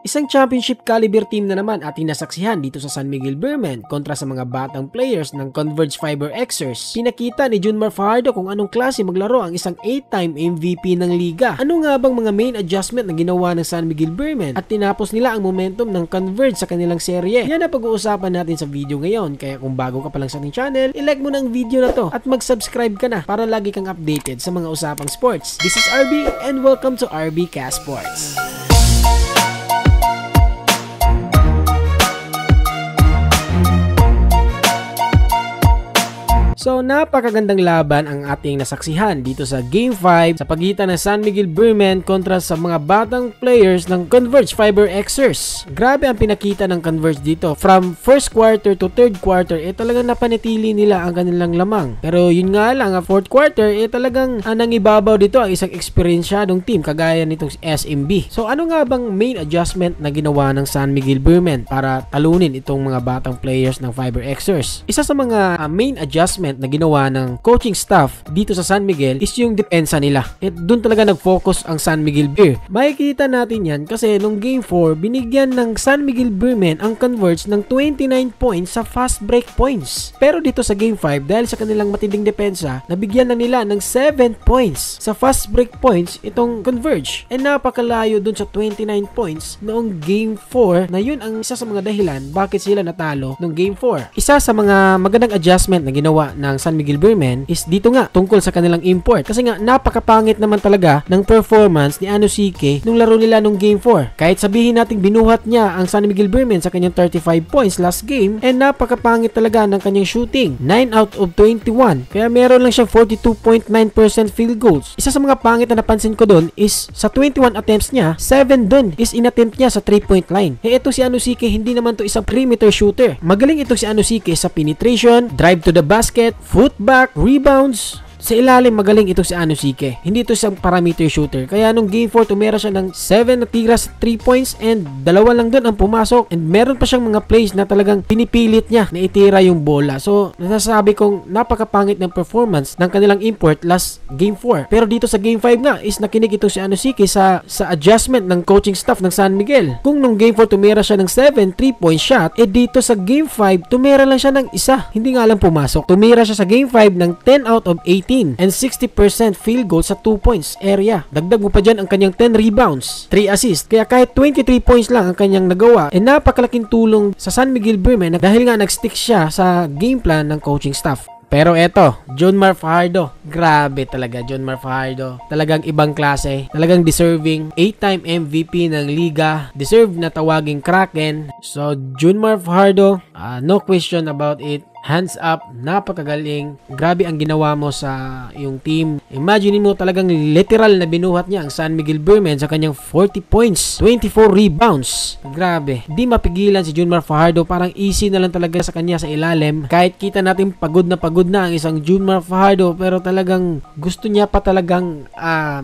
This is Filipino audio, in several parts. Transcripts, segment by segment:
Isang championship caliber team na naman ating nasaksihan dito sa San Miguel Beermen kontra sa mga batang players ng Converge Fiber Xers. Pinakita ni Junmar Fajardo kung anong klase maglaro ang isang 8-time MVP ng liga. Ano nga bang mga main adjustment na ginawa ng San Miguel Beermen at tinapos nila ang momentum ng Converge sa kanilang serye? Yan ang pag-uusapan natin sa video ngayon, kaya kung bago ka pa lang sa ating channel, i-like mo na ang video na to at mag-subscribe ka na para lagi kang updated sa mga usapang sports. This is RB and welcome to RB Cast Sports. So napakagandang laban ang ating nasaksihan dito sa Game 5 sa pagitan ng San Miguel Beermen kontra sa mga batang players ng Converge Fiber Xers. Grabe ang pinakita ng Converge dito. From first quarter to third quarter, talagang napanatili nila ang kanilang lamang. Pero yun nga lang, fourth quarter, talagang nangibabaw dito ang isang eksperyensyadong team kagaya nitong SMB. So ano nga bang main adjustment na ginawa ng San Miguel Beermen para talunin itong mga batang players ng Fiber Xers? Isa sa mga main adjustment na ginawa ng coaching staff dito sa San Miguel is yung depensa nila. Doon talaga nag-focus ang San Miguel Beer. Makikita natin yan kasi nung Game 4, binigyan ng San Miguel Beermen ang Converge ng 29 points sa fast break points. Pero dito sa Game 5, dahil sa kanilang matinding depensa, nabigyan na nila ng 7 points sa fast break points itong Converge. Napakalayo dun sa 29 points noong Game 4 na yun ang isa sa mga dahilan bakit sila natalo noong Game 4. Isa sa mga magandang adjustment na ginawa ng San Miguel Beermen is dito nga tungkol sa kanilang import, kasi nga napakapangit naman talaga ng performance ni Anosike nung laro nila nung Game 4. Kahit sabihin nating binuhat niya ang San Miguel Beermen sa kanyang 35 points last game, napakapangit talaga ng kanyang shooting, 9 out of 21, kaya meron lang siyang 42.9% field goals. Isa sa mga pangit na napansin ko doon is sa 21 attempts niya, 7 doon is inattempt niya sa 3-point line. Ito si Anosike, hindi naman to isang perimeter shooter. Magaling ito si Anosike sa penetration, drive to the basket, footback, rebounds. Sa ilalim magaling ito si Anosike. Hindi ito isang parameter shooter. Kaya nung Game 4 tumera siya ng 7 na tira sa 3 points and dalawa lang doon ang pumasok. And meron pa siyang mga plays na talagang pinipilit niya na itira yung bola. So nasasabi kong napakapangit ng performance ng kanilang import last Game 4. Pero dito sa Game 5 nga is nakinig ito si Anosike sa adjustment ng coaching staff ng San Miguel. Kung nung Game 4 tumera siya ng 7 3-point shot, dito sa Game 5 tumera lang siya ng isa. Hindi nga lang pumasok. Tumira siya sa Game 5 ng 10 out of 18 and 60% field goal sa 2 points area. Dagdag mo pa dyan ang kanyang 10 rebounds, 3 assists. Kaya kahit 23 points lang ang kanyang nagawa, napakalaking tulong sa San Miguel Beermen dahil nga nag-stick siya sa game plan ng coaching staff. Pero eto, Junmar Fajardo, grabe talaga Junmar Fajardo. Talagang ibang klase, talagang deserving 8-time MVP ng liga, deserve na tawaging Kraken. So Junmar Fajardo, no question about it. Hands up, napakagaling. Grabe ang ginawa mo sa iyong team. Imagine mo talagang literal na binuhat niya ang San Miguel Beermen sa kanyang 40 points, 24 rebounds. Grabe. Di mapigilan si Junmar Fajardo. Parang easy na lang talaga sa kanya sa ilalim. Kahit kita natin pagod na ang isang Junmar Fajardo, pero talagang gusto niya pa talagang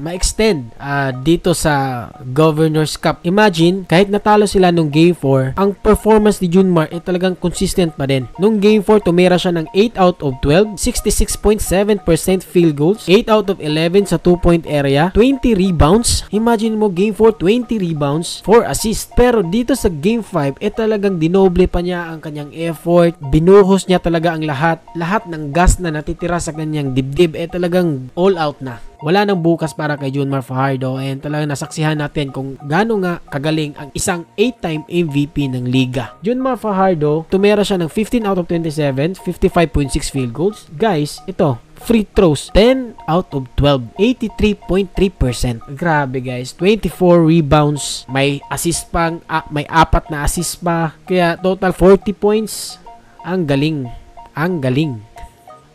ma-extend dito sa Governor's Cup. Imagine, kahit natalo sila nung Game 4, ang performance ni Junmar talagang consistent pa din. Nung Game 4, tumira siya ng 8 out of 12, 66.7% field goals, 8 out of 11 sa 2-point area, 20 rebounds. Imagine mo, Game 4, 20 rebounds, 4 assists. Pero dito sa Game 5, talagang dinoble pa niya ang kanyang effort. Binuhos niya talaga ang lahat ng gas na natitira sa kanyang dibdib, talagang all out na. Wala nang bukas para kay Junmar Fajardo, and talagang nasaksihan natin kung gaano nga kagaling ang isang 8-time MVP ng liga. Junmar Fajardo, tumera siya ng 15 out of 27, 55.6 field goals. Guys, ito, free throws, 10 out of 12, 83.3%. Grabe guys, 24 rebounds, may assist pa, may 4 na assist pa, kaya total 40 points. Ang galing.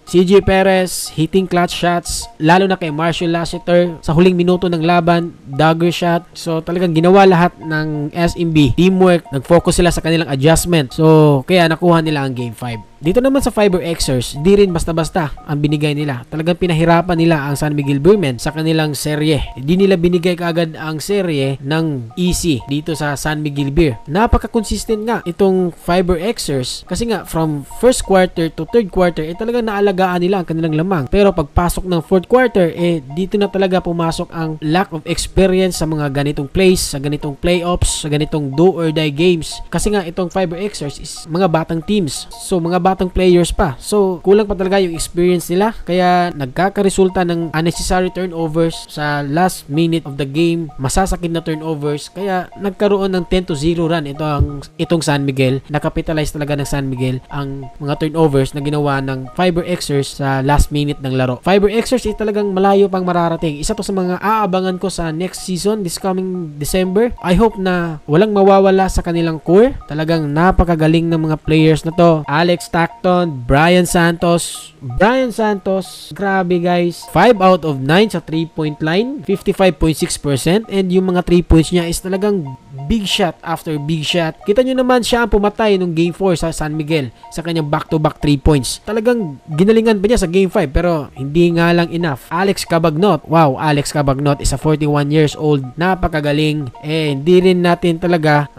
CJ Perez, hitting clutch shots, lalo na kay Marshall Lassiter sa huling minuto ng laban, dagger shot. So talagang ginawa lahat ng SMB, teamwork, nag-focus sila sa kanilang adjustment. So kaya nakuha nila ang Game 5. Dito naman sa Fiber Xers, di rin basta-basta ang binigay nila. Talagang pinahirapan nila ang San Miguel Beermen sa kanilang serye. Di nila binigay kaagad ang serye ng easy dito sa San Miguel Beer. Napaka-consistent nga itong Fiber Xers kasi nga from first quarter to third quarter talagang naalagaan nila ang kanilang lamang. Pero pagpasok ng fourth quarter dito na talaga pumasok ang lack of experience sa mga ganitong plays, sa ganitong playoffs, sa ganitong do or die games. Kasi nga itong Fiber Xers is mga batang teams. So mga batang players pa. So kulang pa talaga yung experience nila. Kaya nagkakaresulta ng unnecessary turnovers sa last minute of the game. Masasakit na turnovers. Kaya nagkaroon ng 10-0 run itong San Miguel. Nakapitalize talaga ng San Miguel ang mga turnovers na ginawa ng Fiber Xers sa last minute ng laro. Fiber Xers talagang malayo pang mararating. Isa to sa mga aabangan ko sa next season, this coming December. I hope na walang mawawala sa kanilang core. Talagang napakagaling ng mga players na to. Alex Stockton, Brian Santos, grabe guys. 5 out of 9 sa 3-point line, 55.6%, and yung mga 3 points niya is talagang big shot after big shot. Kita nyo naman siya ang pumatay nung Game 4 sa San Miguel sa kanyang back-to-back 3 points. Talagang ginalingan pa niya sa Game 5 pero hindi nga lang enough. Alex Cabagnot, wow, Alex Cabagnot is a 41 years old. Napakagaling. Hindi rin natin talaga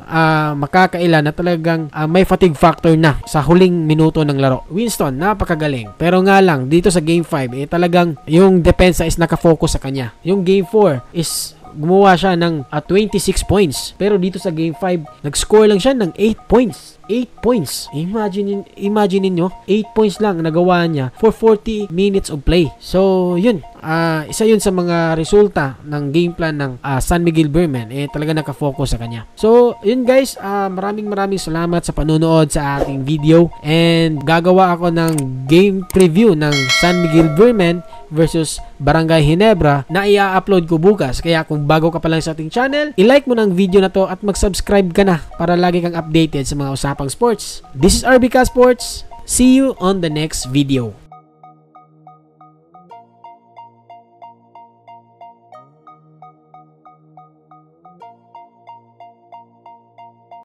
makakaila na talagang may fatigue factor na sa huling minuto ng laro. Winston, napakagaling. Pero nga lang, dito sa Game 5, talagang yung depensa is nakafocus sa kanya. Yung Game 4 is gumawa siya ng 26 points. Pero dito sa Game 5, nag-score lang siya ng 8 points. 8 points. Imagine niyo, 8 points lang nagawa niya for 40 minutes of play. So, yun. Isa yun sa mga resulta ng game plan ng San Miguel Beermen. Talaga nakafocus sa kanya. So, yun guys. Maraming salamat sa panunood sa ating video. And gagawa ako ng game preview ng San Miguel Beermen versus Barangay Ginebra na i-upload ko bukas. Kaya kung bago ka pa lang sa ating channel, i-like mo ng video na to at mag-subscribe ka na para lagi kang updated sa mga usapang sports. This is RBK Sports. See you on the next video.